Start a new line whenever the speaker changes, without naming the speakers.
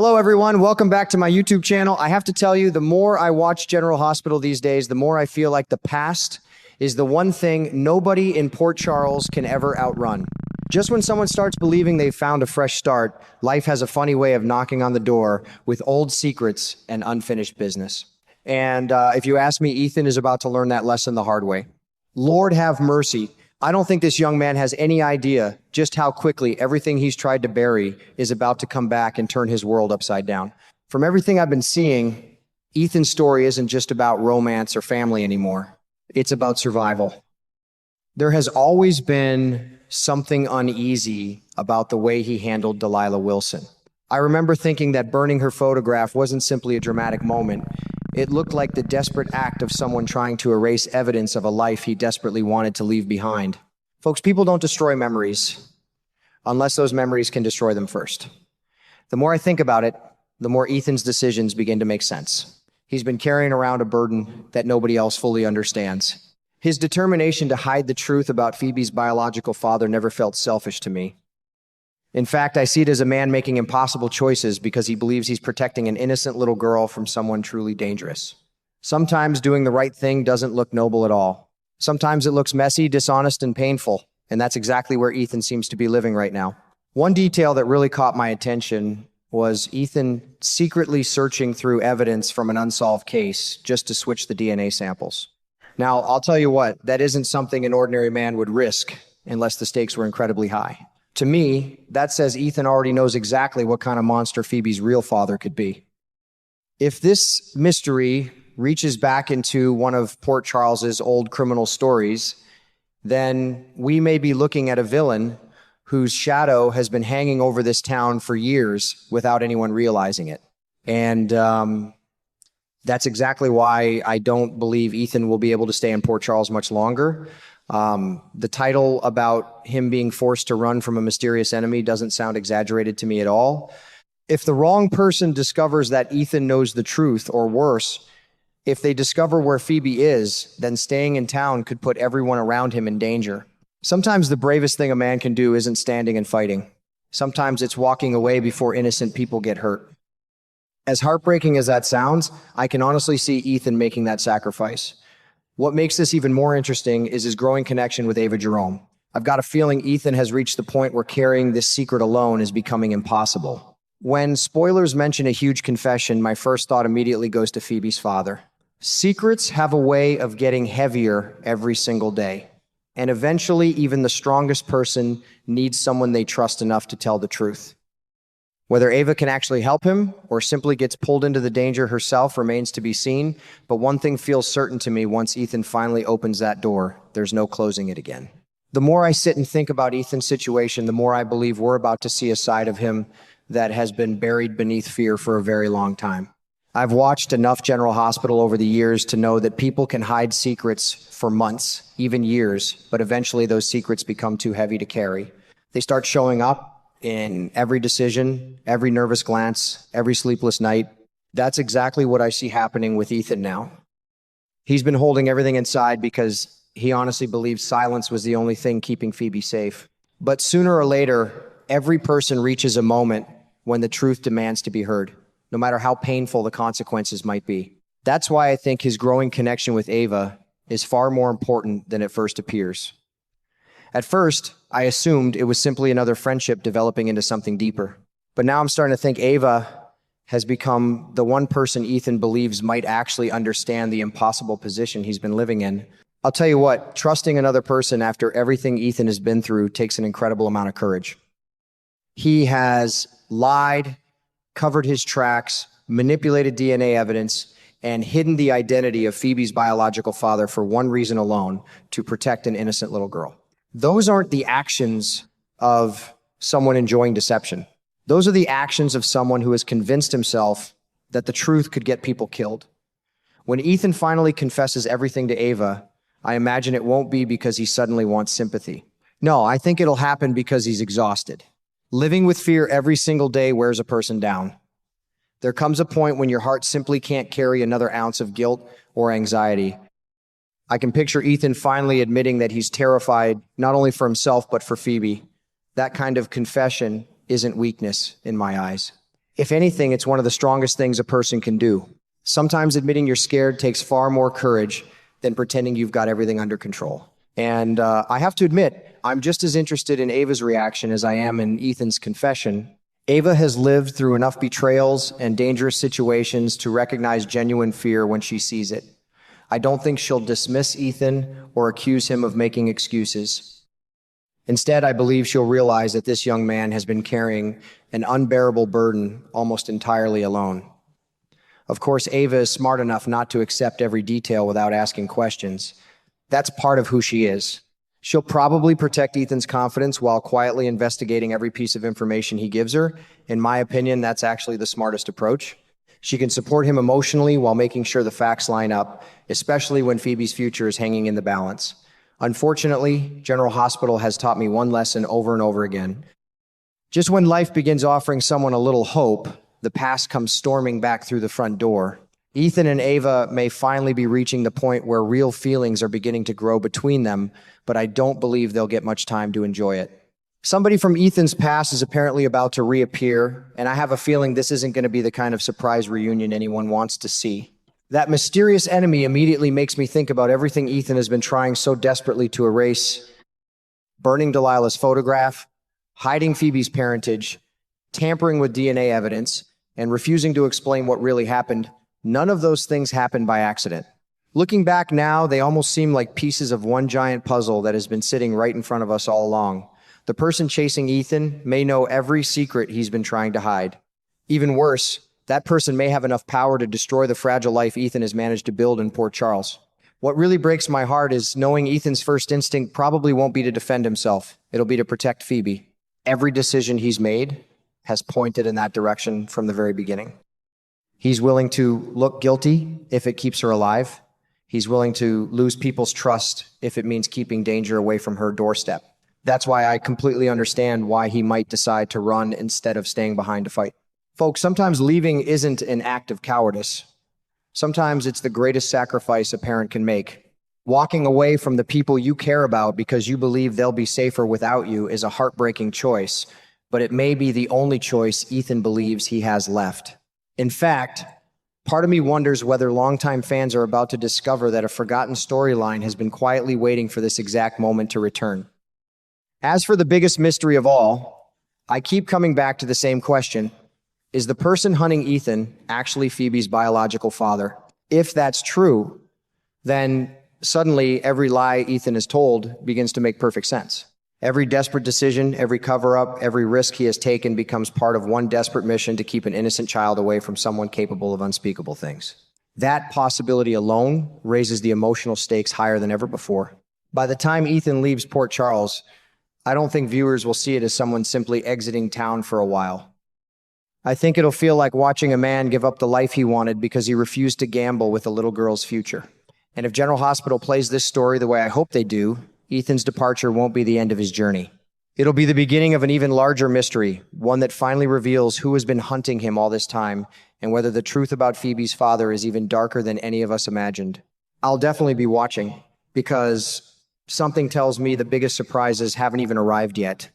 Hello, everyone. Welcome back to my YouTube channel. I have to tell you, the more I watch General Hospital these days, the more I feel like the past is the one thing nobody in Port Charles can ever outrun. Just when someone starts believing they've found a fresh start, life has a funny way of knocking on the door with old secrets and unfinished business. And if you ask me, Ethan is about to learn that lesson the hard way. Lord have mercy. I don't think this young man has any idea just how quickly everything he's tried to bury is about to come back and turn his world upside down. From everything I've been seeing, Ethan's story isn't just about romance or family anymore. It's about survival. There has always been something uneasy about the way he handled Delilah Wilson. I remember thinking that burning her photograph wasn't simply a dramatic moment. It looked like the desperate act of someone trying to erase evidence of a life he desperately wanted to leave behind. Folks, people don't destroy memories unless those memories can destroy them first. The more I think about it, the more Ethan's decisions begin to make sense. He's been carrying around a burden that nobody else fully understands. His determination to hide the truth about Phoebe's biological father never felt selfish to me. In fact, I see it as a man making impossible choices because he believes he's protecting an innocent little girl from someone truly dangerous. Sometimes doing the right thing doesn't look noble at all. Sometimes it looks messy, dishonest, and painful, and that's exactly where Ethan seems to be living right now. One detail that really caught my attention was Ethan secretly searching through evidence from an unsolved case just to switch the DNA samples. Now, I'll tell you what, that isn't something an ordinary man would risk unless the stakes were incredibly high. To me, that says Ethan already knows exactly what kind of monster Phoebe's real father could be. If this mystery reaches back into one of Port Charles's old criminal stories, then we may be looking at a villain whose shadow has been hanging over this town for years without anyone realizing it. And that's exactly why I don't believe Ethan will be able to stay in Port Charles much longer. The title about him being forced to run from a mysterious enemy doesn't sound exaggerated to me at all. If the wrong person discovers that Ethan knows the truth, or worse, if they discover where Phoebe is, then staying in town could put everyone around him in danger. Sometimes the bravest thing a man can do isn't standing and fighting. Sometimes it's walking away before innocent people get hurt. As heartbreaking as that sounds, I can honestly see Ethan making that sacrifice. What makes this even more interesting is his growing connection with Ava Jerome. I've got a feeling Ethan has reached the point where carrying this secret alone is becoming impossible. When spoilers mention a huge confession, my first thought immediately goes to Phoebe's father. Secrets have a way of getting heavier every single day. And eventually, even the strongest person needs someone they trust enough to tell the truth. Whether Ava can actually help him or simply gets pulled into the danger herself remains to be seen, but one thing feels certain to me: once Ethan finally opens that door, there's no closing it again. The more I sit and think about Ethan's situation, the more I believe we're about to see a side of him that has been buried beneath fear for a very long time. I've watched enough General Hospital over the years to know that people can hide secrets for months, even years, but eventually those secrets become too heavy to carry. They start showing up in every decision, every nervous glance, every sleepless night. That's exactly what I see happening with Ethan now. He's been holding everything inside because he honestly believed silence was the only thing keeping Phoebe safe. But sooner or later, every person reaches a moment when the truth demands to be heard, no matter how painful the consequences might be. That's why I think his growing connection with Ava is far more important than it first appears. At first, I assumed it was simply another friendship developing into something deeper. But now I'm starting to think Ava has become the one person Ethan believes might actually understand the impossible position he's been living in. I'll tell you what, trusting another person after everything Ethan has been through takes an incredible amount of courage. He has lied, covered his tracks, manipulated DNA evidence, and hidden the identity of Phoebe's biological father for one reason alone: to protect an innocent little girl. Those aren't the actions of someone enjoying deception. Those are the actions of someone who has convinced himself that the truth could get people killed. When Ethan finally confesses everything to Ava, I imagine it won't be because he suddenly wants sympathy. No, I think it'll happen because he's exhausted. Living with fear every single day wears a person down. There comes a point when your heart simply can't carry another ounce of guilt or anxiety. I can picture Ethan finally admitting that he's terrified, not only for himself, but for Phoebe. That kind of confession isn't weakness in my eyes. If anything, it's one of the strongest things a person can do. Sometimes admitting you're scared takes far more courage than pretending you've got everything under control. And I have to admit, I'm just as interested in Ava's reaction as I am in Ethan's confession. Ava has lived through enough betrayals and dangerous situations to recognize genuine fear when she sees it. I don't think she'll dismiss Ethan or accuse him of making excuses. Instead, I believe she'll realize that this young man has been carrying an unbearable burden almost entirely alone. Of course, Ava is smart enough not to accept every detail without asking questions. That's part of who she is. She'll probably protect Ethan's confidence while quietly investigating every piece of information he gives her. In my opinion, that's actually the smartest approach. She can support him emotionally while making sure the facts line up, especially when Phoebe's future is hanging in the balance. Unfortunately, General Hospital has taught me one lesson over and over again. Just when life begins offering someone a little hope, the past comes storming back through the front door. Ethan and Ava may finally be reaching the point where real feelings are beginning to grow between them, but I don't believe they'll get much time to enjoy it. Somebody from Ethan's past is apparently about to reappear, and I have a feeling this isn't going to be the kind of surprise reunion anyone wants to see. That mysterious enemy immediately makes me think about everything Ethan has been trying so desperately to erase: burning Delilah's photograph, hiding Phoebe's parentage, tampering with DNA evidence, and refusing to explain what really happened. None of those things happened by accident. Looking back now, they almost seem like pieces of one giant puzzle that has been sitting right in front of us all along. The person chasing Ethan may know every secret he's been trying to hide. Even worse, that person may have enough power to destroy the fragile life Ethan has managed to build in Port Charles. What really breaks my heart is knowing Ethan's first instinct probably won't be to defend himself. It'll be to protect Phoebe. Every decision he's made has pointed in that direction from the very beginning. He's willing to look guilty if it keeps her alive. He's willing to lose people's trust if it means keeping danger away from her doorstep. That's why I completely understand why he might decide to run instead of staying behind to fight. Folks, sometimes leaving isn't an act of cowardice. Sometimes it's the greatest sacrifice a parent can make. Walking away from the people you care about because you believe they'll be safer without you is a heartbreaking choice, but it may be the only choice Ethan believes he has left. In fact, part of me wonders whether longtime fans are about to discover that a forgotten storyline has been quietly waiting for this exact moment to return. As for the biggest mystery of all, I keep coming back to the same question. Is the person hunting Ethan actually Phoebe's biological father? If that's true, then suddenly every lie Ethan is told begins to make perfect sense. Every desperate decision, every cover-up, every risk he has taken becomes part of one desperate mission to keep an innocent child away from someone capable of unspeakable things. That possibility alone raises the emotional stakes higher than ever before. By the time Ethan leaves Port Charles, I don't think viewers will see it as someone simply exiting town for a while. I think it'll feel like watching a man give up the life he wanted because he refused to gamble with a little girl's future. And if General Hospital plays this story the way I hope they do, Ethan's departure won't be the end of his journey. It'll be the beginning of an even larger mystery, one that finally reveals who has been hunting him all this time and whether the truth about Phoebe's father is even darker than any of us imagined. I'll definitely be watching because something tells me the biggest surprises haven't even arrived yet.